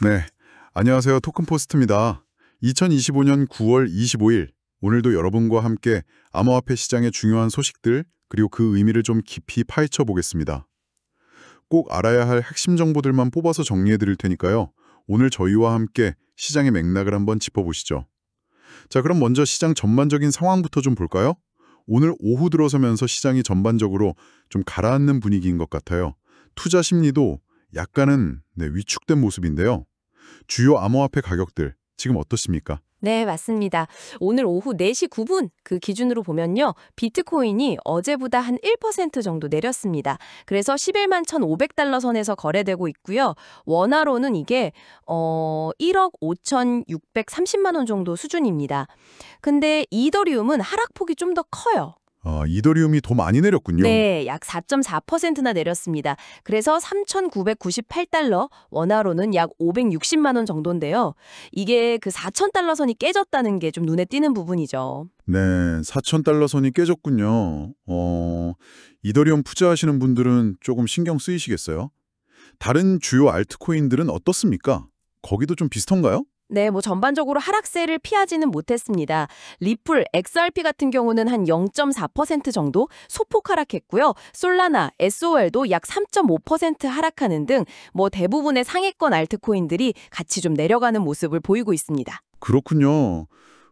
네, 안녕하세요. 토큰포스트입니다. 2025년 9월 25일, 오늘도 여러분과 함께 암호화폐 시장의 중요한 소식들, 그리고 그 의미를 좀 깊이 파헤쳐 보겠습니다. 꼭 알아야 할 핵심 정보들만 뽑아서 정리해 드릴 테니까요. 오늘 저희와 함께 시장의 맥락을 한번 짚어보시죠. 자, 그럼 먼저 시장 전반적인 상황부터 좀 볼까요? 오늘 오후 들어서면서 시장이 전반적으로 좀 가라앉는 분위기인 것 같아요. 투자 심리도 약간은 위축된 모습인데요. 주요 암호화폐 가격들 지금 어떻습니까? 네, 맞습니다. 오늘 오후 4시 9분 그 기준으로 보면요. 비트코인이 어제보다 한 1% 정도 내렸습니다. 그래서 11만 1,500달러 선에서 거래되고 있고요. 원화로는 이게 1억 5,630만 원 정도 수준입니다. 근데 이더리움은 하락폭이 좀 더 커요. 이더리움이 더 많이 내렸군요. 네, 약 4.4%나 내렸습니다. 그래서 3,998달러, 원화로는 약 560만 원 정도인데요. 이게 그 4,000달러 선이 깨졌다는 게 좀 눈에 띄는 부분이죠. 네, 4,000달러 선이 깨졌군요. 이더리움 투자하시는 분들은 조금 신경 쓰이시겠어요? 다른 주요 알트코인들은 어떻습니까? 거기도 좀 비슷한가요? 네, 뭐 전반적으로 하락세를 피하지는 못했습니다. 리플, XRP 같은 경우는 한 0.4% 정도 소폭 하락했고요. 솔라나, SOL도 약 3.5% 하락하는 등 뭐 대부분의 상위권 알트코인들이 같이 좀 내려가는 모습을 보이고 있습니다. 그렇군요.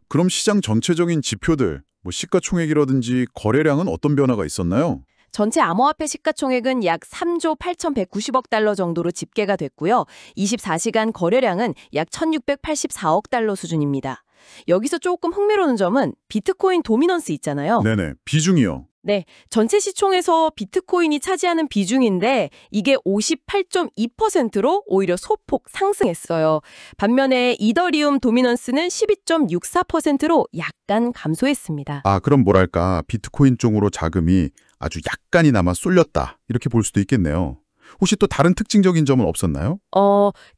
그럼 시장 전체적인 지표들, 뭐 시가총액이라든지 거래량은 어떤 변화가 있었나요? 전체 암호화폐 시가총액은 약 3조 8,190억 달러 정도로 집계가 됐고요. 24시간 거래량은 약 1,684억 달러 수준입니다. 여기서 조금 흥미로운 점은 비트코인 도미넌스 있잖아요. 네네, 비중이요. 네, 전체 시총에서 비트코인이 차지하는 비중인데 이게 58.2%로 오히려 소폭 상승했어요. 반면에 이더리움 도미넌스는 12.64%로 약간 감소했습니다. 그럼 뭐랄까, 비트코인 쪽으로 자금이 아주 약간이나마 쏠렸다. 이렇게 볼 수도 있겠네요. 혹시 또 다른 특징적인 점은 없었나요?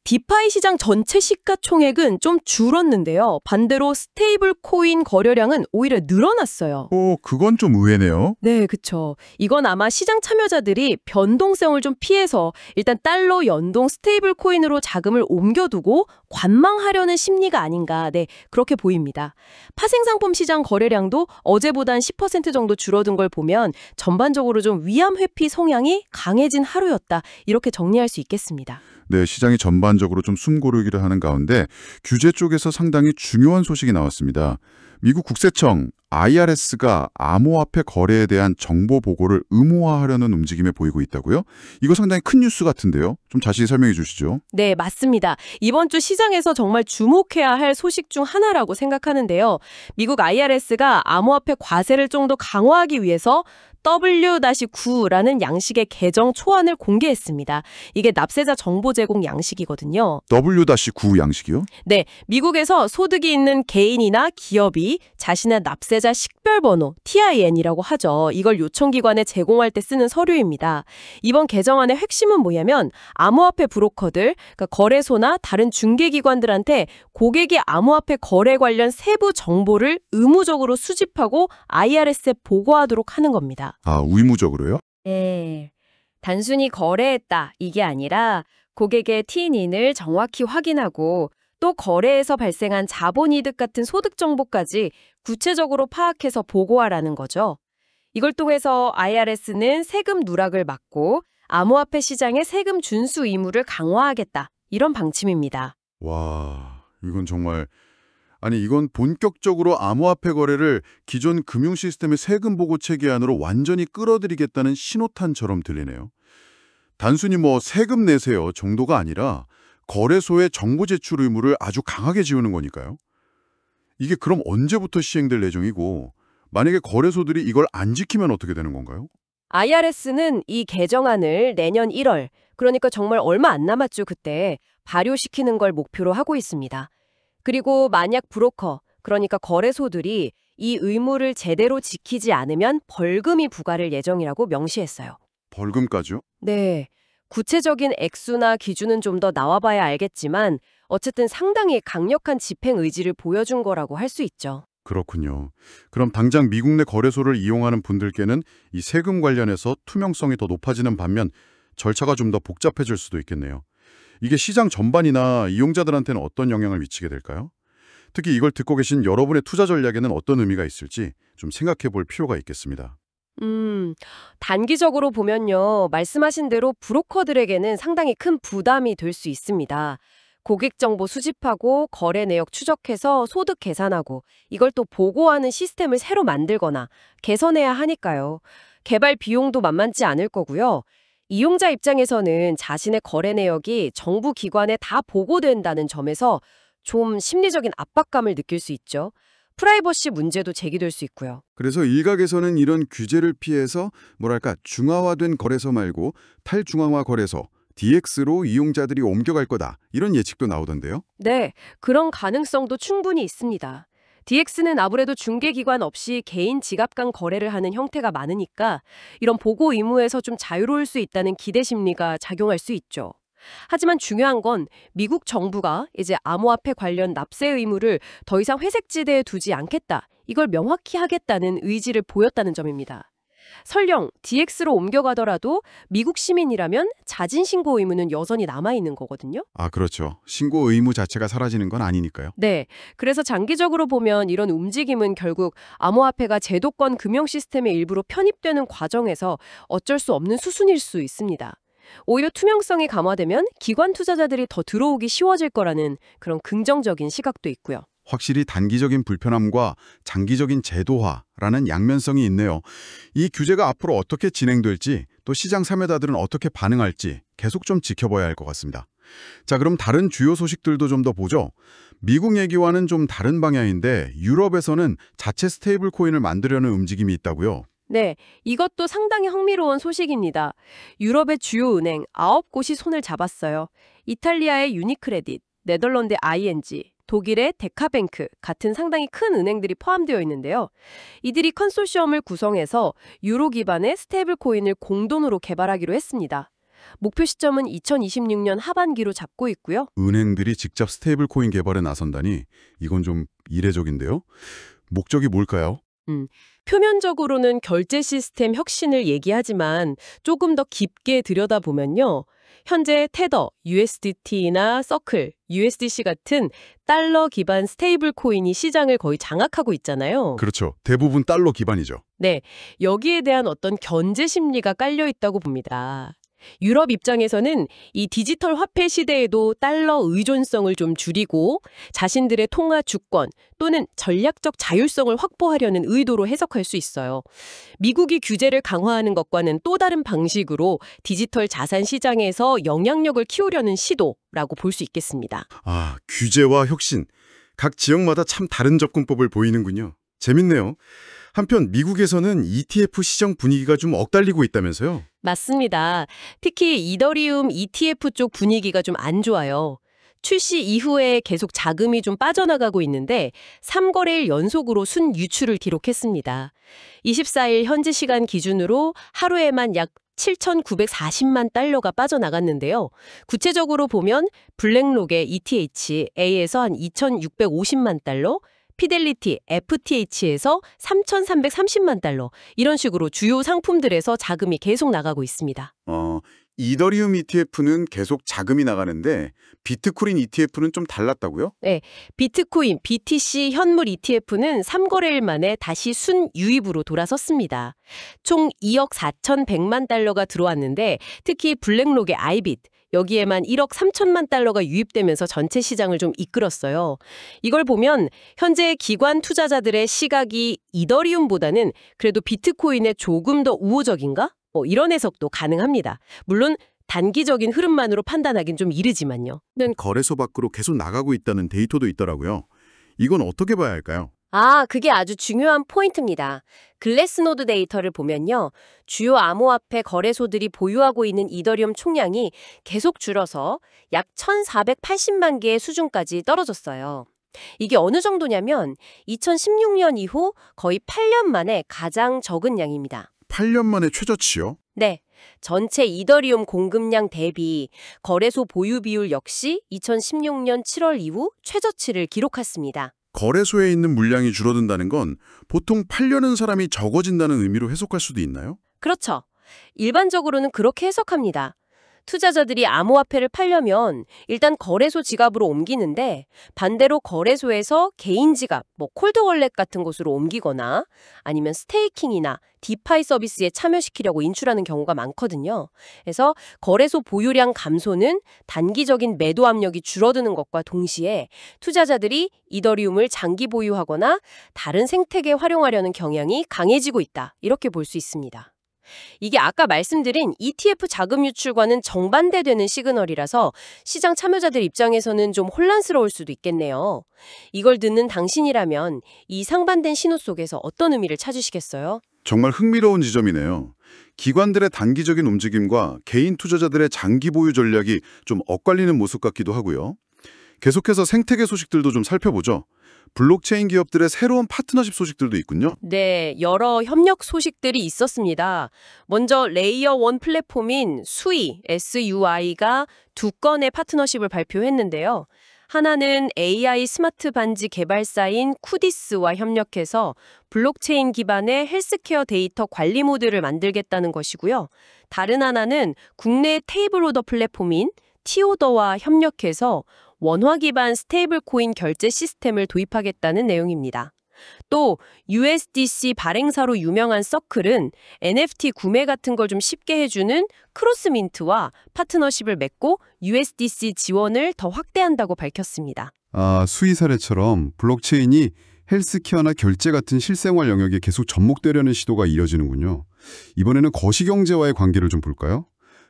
디파이 시장 전체 시가총액은 좀 줄었는데요. 반대로 스테이블 코인 거래량은 오히려 늘어났어요. 그건 좀 의외네요. 네, 그쵸. 이건 아마 시장 참여자들이 변동성을 좀 피해서 일단 달러 연동 스테이블 코인으로 자금을 옮겨두고 관망하려는 심리가 아닌가, 네, 그렇게 보입니다. 파생상품 시장 거래량도 어제보단 10% 정도 줄어든 걸 보면 전반적으로 좀 위험 회피 성향이 강해진 하루였다, 이렇게 정리할 수 있겠습니다. 네, 시장이 전반적으로 좀 숨고르기를 하는 가운데 규제 쪽에서 상당히 중요한 소식이 나왔습니다. 미국 국세청 IRS가 암호화폐 거래에 대한 정보 보고를 의무화하려는 움직임에 보이고 있다고요? 이거 상당히 큰 뉴스 같은데요. 좀 자세히 설명해 주시죠. 네, 맞습니다. 이번 주 시장에서 정말 주목해야 할 소식 중 하나라고 생각하는데요. 미국 IRS가 암호화폐 과세를 좀 더 강화하기 위해서 W-9라는 양식의 개정 초안을 공개했습니다. 이게 납세자 정보 제공 양식이거든요. W-9 양식이요? 네, 미국에서 소득이 있는 개인이나 기업이 자신의 납세자 식별번호, TIN이라고 하죠. 이걸 요청기관에 제공할 때 쓰는 서류입니다. 이번 개정안의 핵심은 뭐냐면 암호화폐 브로커들, 그러니까 거래소나 다른 중개기관들한테 고객의 암호화폐 거래 관련 세부 정보를 의무적으로 수집하고 IRS에 보고하도록 하는 겁니다. 의무적으로요? 네. 단순히 거래했다, 이게 아니라 고객의 TIN을 정확히 확인하고 또 거래에서 발생한 자본이득 같은 소득 정보까지 구체적으로 파악해서 보고하라는 거죠. 이걸 통해서 IRS는 세금 누락을 막고 암호화폐 시장의 세금 준수 의무를 강화하겠다, 이런 방침입니다. 와, 이건 본격적으로 암호화폐 거래를 기존 금융 시스템의 세금 보고 체계 안으로 완전히 끌어들이겠다는 신호탄처럼 들리네요. 단순히 세금 내세요 정도가 아니라 거래소의 정보 제출 의무를 아주 강하게 지우는 거니까요. 이게 그럼 언제부터 시행될 예정이고 만약에 거래소들이 이걸 안 지키면 어떻게 되는 건가요? IRS는 이 개정안을 내년 1월, 그러니까 정말 얼마 안 남았죠, 그때 발효시키는 걸 목표로 하고 있습니다. 그리고 만약 브로커, 그러니까 거래소들이 이 의무를 제대로 지키지 않으면 벌금이 부과될 예정이라고 명시했어요. 벌금까지요? 네. 구체적인 액수나 기준은 좀 더 나와봐야 알겠지만 어쨌든 상당히 강력한 집행 의지를 보여준 거라고 할 수 있죠. 그렇군요. 그럼 당장 미국 내 거래소를 이용하는 분들께는 이 세금 관련해서 투명성이 더 높아지는 반면 절차가 좀 더 복잡해질 수도 있겠네요. 이게 시장 전반이나 이용자들한테는 어떤 영향을 미치게 될까요? 특히 이걸 듣고 계신 여러분의 투자 전략에는 어떤 의미가 있을지 좀 생각해 볼 필요가 있겠습니다. 단기적으로 보면요. 말씀하신 대로 브로커들에게는 상당히 큰 부담이 될 수 있습니다. 고객 정보 수집하고 거래 내역 추적해서 소득 계산하고 이걸 또 보고하는 시스템을 새로 만들거나 개선해야 하니까요. 개발 비용도 만만치 않을 거고요. 이용자 입장에서는 자신의 거래 내역이 정부 기관에 다 보고된다는 점에서 좀 심리적인 압박감을 느낄 수 있죠. 프라이버시 문제도 제기될 수 있고요. 그래서 일각에서는 이런 규제를 피해서 중화화된 거래소 말고 탈중앙화 거래소, DX로 이용자들이 옮겨갈 거다. 이런 예측도 나오던데요. 네, 그런 가능성도 충분히 있습니다. DX는 아무래도 중개기관 없이 개인 지갑 간 거래를 하는 형태가 많으니까 이런 보고 의무에서 좀 자유로울 수 있다는 기대 심리가 작용할 수 있죠. 하지만 중요한 건 미국 정부가 이제 암호화폐 관련 납세 의무를 더 이상 회색지대에 두지 않겠다. 이걸 명확히 하겠다는 의지를 보였다는 점입니다. 설령 DX로 옮겨가더라도 미국 시민이라면 자진신고 의무는 여전히 남아있는 거거든요. 아, 그렇죠. 신고 의무 자체가 사라지는 건 아니니까요. 네. 그래서 장기적으로 보면 이런 움직임은 결국 암호화폐가 제도권 금융 시스템의 일부로 편입되는 과정에서 어쩔 수 없는 수순일 수 있습니다. 오히려 투명성이 강화되면 기관 투자자들이 더 들어오기 쉬워질 거라는 그런 긍정적인 시각도 있고요. 확실히 단기적인 불편함과 장기적인 제도화라는 양면성이 있네요. 이 규제가 앞으로 어떻게 진행될지 또 시장 참여자들은 어떻게 반응할지 계속 좀 지켜봐야 할 것 같습니다. 자, 그럼 다른 주요 소식들도 좀 더 보죠. 미국 얘기와는 좀 다른 방향인데 유럽에서는 자체 스테이블 코인을 만들려는 움직임이 있다고요. 네, 이것도 상당히 흥미로운 소식입니다. 유럽의 주요 은행 9곳이 손을 잡았어요. 이탈리아의 유니크레딧, 네덜란드의 ING, 독일의 데카뱅크 같은 상당히 큰 은행들이 포함되어 있는데요. 이들이 컨소시엄을 구성해서 유로 기반의 스테이블 코인을 공동으로 개발하기로 했습니다. 목표 시점은 2026년 하반기로 잡고 있고요. 은행들이 직접 스테이블 코인 개발에 나선다니 이건 좀 이례적인데요. 목적이 뭘까요? 표면적으로는 결제 시스템 혁신을 얘기하지만 조금 더 깊게 들여다보면요. 현재 테더, USDT나 서클, USDC 같은 달러 기반 스테이블 코인이 시장을 거의 장악하고 있잖아요. 그렇죠. 대부분 달러 기반이죠. 네, 여기에 대한 어떤 견제 심리가 깔려 있다고 봅니다. 유럽 입장에서는 이 디지털 화폐 시대에도 달러 의존성을 좀 줄이고 자신들의 통화 주권 또는 전략적 자율성을 확보하려는 의도로 해석할 수 있어요. 미국이 규제를 강화하는 것과는 또 다른 방식으로 디지털 자산 시장에서 영향력을 키우려는 시도라고 볼 수 있겠습니다. 아, 규제와 혁신. 각 지역마다 참 다른 접근법을 보이는군요. 재밌네요. 한편 미국에서는 ETF 시장 분위기가 좀 엇갈리고 있다면서요? 맞습니다. 특히 이더리움 ETF 쪽 분위기가 좀 안 좋아요. 출시 이후에 계속 자금이 좀 빠져나가고 있는데 3거래일 연속으로 순유출을 기록했습니다. 24일 현지 시간 기준으로 하루에만 약 7,940만 달러가 빠져나갔는데요. 구체적으로 보면 블랙록의 ETHA에서 한 2,650만 달러, 피델리티, FTH에서 3,330만 달러 이런 식으로 주요 상품들에서 자금이 계속 나가고 있습니다. 이더리움 ETF는 계속 자금이 나가는데 비트코인 ETF는 좀 달랐다고요? 네, 비트코인, BTC 현물 ETF는 3거래일 만에 다시 순유입으로 돌아섰습니다. 총 2억 4,100만 달러가 들어왔는데 특히 블랙록의 아이빗, 여기에만 1억 3천만 달러가 유입되면서 전체 시장을 좀 이끌었어요. 이걸 보면 현재 기관 투자자들의 시각이 이더리움보다는 그래도 비트코인에 조금 더 우호적인가? 이런 해석도 가능합니다. 물론 단기적인 흐름만으로 판단하긴 좀 이르지만요. 거래소 밖으로 계속 나가고 있다는 데이터도 있더라고요. 이건 어떻게 봐야 할까요? 그게 아주 중요한 포인트입니다. 글래스노드 데이터를 보면요. 주요 암호화폐 거래소들이 보유하고 있는 이더리움 총량이 계속 줄어서 약 1,480만 개의 수준까지 떨어졌어요. 이게 어느 정도냐면 2016년 이후 거의 8년 만에 가장 적은 양입니다. 8년 만에 최저치요? 네. 전체 이더리움 공급량 대비 거래소 보유 비율 역시 2016년 7월 이후 최저치를 기록했습니다. 거래소에 있는 물량이 줄어든다는 건 보통 팔려는 사람이 적어진다는 의미로 해석할 수도 있나요? 그렇죠. 일반적으로는 그렇게 해석합니다. 투자자들이 암호화폐를 팔려면 일단 거래소 지갑으로 옮기는데 반대로 거래소에서 개인 지갑, 콜드월렛 같은 곳으로 옮기거나 아니면 스테이킹이나 디파이 서비스에 참여시키려고 인출하는 경우가 많거든요. 그래서 거래소 보유량 감소는 단기적인 매도 압력이 줄어드는 것과 동시에 투자자들이 이더리움을 장기 보유하거나 다른 생태계에 활용하려는 경향이 강해지고 있다. 이렇게 볼 수 있습니다. 이게 아까 말씀드린 ETF 자금 유출과는 정반대되는 시그널이라서 시장 참여자들 입장에서는 좀 혼란스러울 수도 있겠네요. 이걸 듣는 당신이라면 이 상반된 신호 속에서 어떤 의미를 찾으시겠어요? 정말 흥미로운 지점이네요. 기관들의 단기적인 움직임과 개인 투자자들의 장기 보유 전략이 좀 엇갈리는 모습 같기도 하고요. 계속해서 생태계 소식들도 좀 살펴보죠. 블록체인 기업들의 새로운 파트너십 소식들도 있군요. 네, 여러 협력 소식들이 있었습니다. 먼저 레이어 1 플랫폼인 SUI가 2건의 파트너십을 발표했는데요. 하나는 AI 스마트 반지 개발사인 쿠디스와 협력해서 블록체인 기반의 헬스케어 데이터 관리 모드를 만들겠다는 것이고요. 다른 하나는 국내 테이블 오더 플랫폼인 티오더와 협력해서 원화 기반 스테이블 코인 결제 시스템을 도입하겠다는 내용입니다. 또 USDC 발행사로 유명한 서클은 NFT 구매 같은 걸 좀 쉽게 해주는 크로스민트와 파트너십을 맺고 USDC 지원을 더 확대한다고 밝혔습니다. 수의 사례처럼 블록체인이 헬스케어나 결제 같은 실생활 영역에 계속 접목되려는 시도가 이어지는군요. 이번에는 거시경제와의 관계를 좀 볼까요?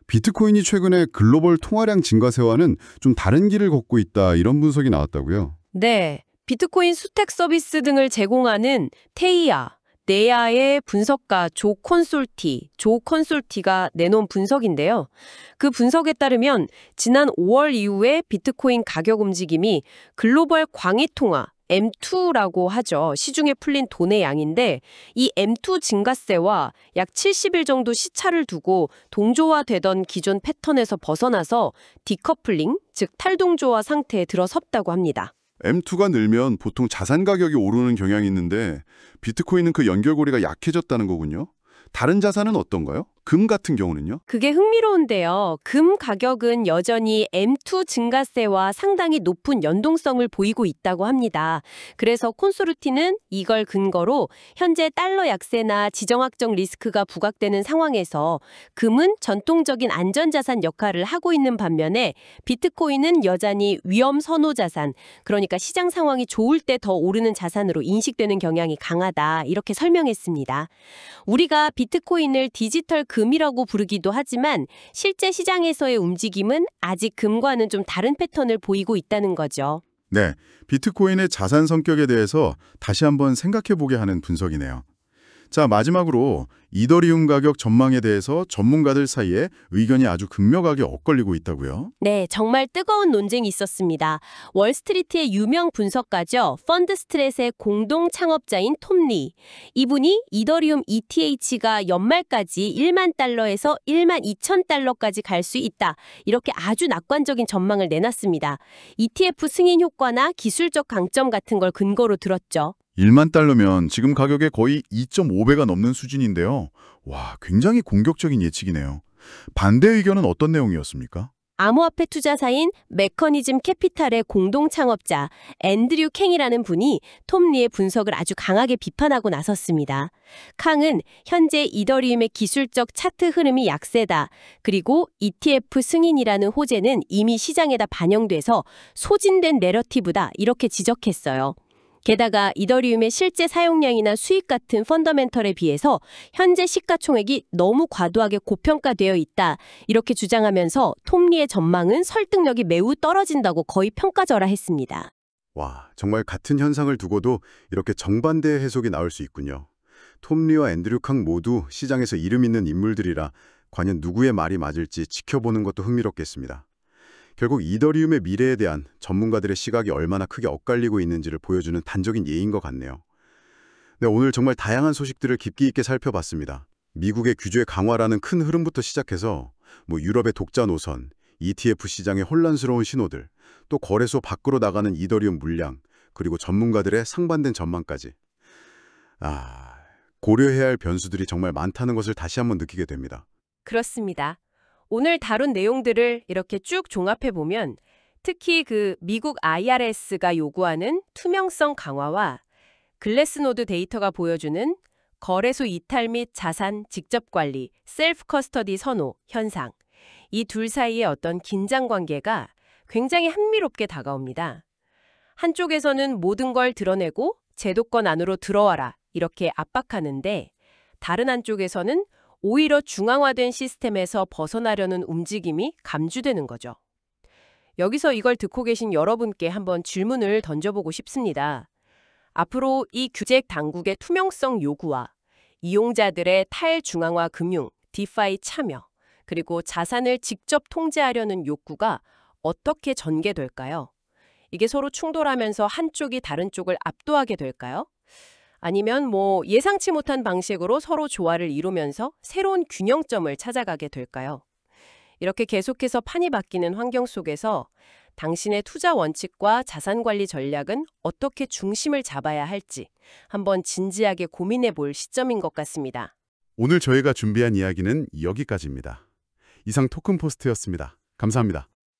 비트코인이 최근에 글로벌 통화량 증가세와는 좀 다른 길을 걷고 있다, 이런 분석이 나왔다고요? 네, 비트코인 수택 서비스 등을 제공하는 테이아, 네아의 분석가 조 컨솔티가 내놓은 분석인데요. 그 분석에 따르면 지난 5월 이후에 비트코인 가격 움직임이 글로벌 광의통화 M2라고 하죠. 시중에 풀린 돈의 양인데 이 M2 증가세와 약 70일 정도 시차를 두고 동조화되던 기존 패턴에서 벗어나서 디커플링, 즉 탈동조화 상태에 들어섰다고 합니다. M2가 늘면 보통 자산 가격이 오르는 경향이 있는데 비트코인은 그 연결고리가 약해졌다는 거군요. 다른 자산은 어떤가요? 금 같은 경우는요? 그게 흥미로운데요. 금 가격은 여전히 M2 증가세와 상당히 높은 연동성을 보이고 있다고 합니다. 그래서 콘소르티는 이걸 근거로 현재 달러 약세나 지정학적 리스크가 부각되는 상황에서 금은 전통적인 안전자산 역할을 하고 있는 반면에 비트코인은 여전히 위험 선호 자산, 그러니까 시장 상황이 좋을 때 더 오르는 자산으로 인식되는 경향이 강하다, 이렇게 설명했습니다. 우리가 비트코인을 디지털 금이라고 부르기도 하지만 실제 시장에서의 움직임은 아직 금과는 좀 다른 패턴을 보이고 있다는 거죠. 네, 비트코인의 자산 성격에 대해서 다시 한번 생각해보게 하는 분석이네요. 자, 마지막으로 이더리움 가격 전망에 대해서 전문가들 사이에 의견이 아주 극명하게 엇갈리고 있다고요? 네, 정말 뜨거운 논쟁이 있었습니다. 월스트리트의 유명 분석가죠. 펀드스트렛의 공동 창업자인 톰 리. 이분이 이더리움 ETH가 연말까지 1만 달러에서 1만 2천 달러까지 갈 수 있다, 이렇게 아주 낙관적인 전망을 내놨습니다. ETF 승인 효과나 기술적 강점 같은 걸 근거로 들었죠. 1만 달러면 지금 가격의 거의 2.5배가 넘는 수준인데요. 와, 굉장히 공격적인 예측이네요. 반대 의견은 어떤 내용이었습니까? 암호화폐 투자사인 메커니즘 캐피탈의 공동 창업자 앤드류 캥이라는 분이 톰 리의 분석을 아주 강하게 비판하고 나섰습니다. 캉은 현재 이더리움의 기술적 차트 흐름이 약세다, 그리고 ETF 승인이라는 호재는 이미 시장에다 반영돼서 소진된 내러티브다, 이렇게 지적했어요. 게다가 이더리움의 실제 사용량이나 수익 같은 펀더멘털에 비해서 현재 시가총액이 너무 과도하게 고평가되어 있다, 이렇게 주장하면서 톰 리의 전망은 설득력이 매우 떨어진다고 거의 평가절하했습니다. 와, 정말 같은 현상을 두고도 이렇게 정반대의 해석이 나올 수 있군요. 톰 리와 앤드류 캉 모두 시장에서 이름 있는 인물들이라 과연 누구의 말이 맞을지 지켜보는 것도 흥미롭겠습니다. 결국 이더리움의 미래에 대한 전문가들의 시각이 얼마나 크게 엇갈리고 있는지를 보여주는 단적인 예인 것 같네요. 네, 오늘 정말 다양한 소식들을 깊이 있게 살펴봤습니다. 미국의 규제 강화라는 큰 흐름부터 시작해서 유럽의 독자 노선, ETF 시장의 혼란스러운 신호들, 또 거래소 밖으로 나가는 이더리움 물량, 그리고 전문가들의 상반된 전망까지. 고려해야 할 변수들이 정말 많다는 것을 다시 한번 느끼게 됩니다. 그렇습니다. 오늘 다룬 내용들을 이렇게 쭉 종합해보면 특히 그 미국 IRS가 요구하는 투명성 강화와 글래스노드 데이터가 보여주는 거래소 이탈 및 자산 직접 관리, 셀프 커스터디 선호 현상, 이 둘 사이의 어떤 긴장 관계가 굉장히 흥미롭게 다가옵니다. 한쪽에서는 모든 걸 드러내고 제도권 안으로 들어와라 이렇게 압박하는데 다른 한쪽에서는 오히려 중앙화된 시스템에서 벗어나려는 움직임이 감주되는 거죠. 여기서 이걸 듣고 계신 여러분께 한번 질문을 던져보고 싶습니다. 앞으로 이 규제 당국의 투명성 요구와 이용자들의 탈중앙화 금융, 디파이 참여, 그리고 자산을 직접 통제하려는 욕구가 어떻게 전개될까요? 이게 서로 충돌하면서 한쪽이 다른 쪽을 압도하게 될까요? 아니면 예상치 못한 방식으로 서로 조화를 이루면서 새로운 균형점을 찾아가게 될까요? 이렇게 계속해서 판이 바뀌는 환경 속에서 당신의 투자 원칙과 자산 관리 전략은 어떻게 중심을 잡아야 할지 한번 진지하게 고민해 볼 시점인 것 같습니다. 오늘 저희가 준비한 이야기는 여기까지입니다. 이상 토큰포스트였습니다. 감사합니다.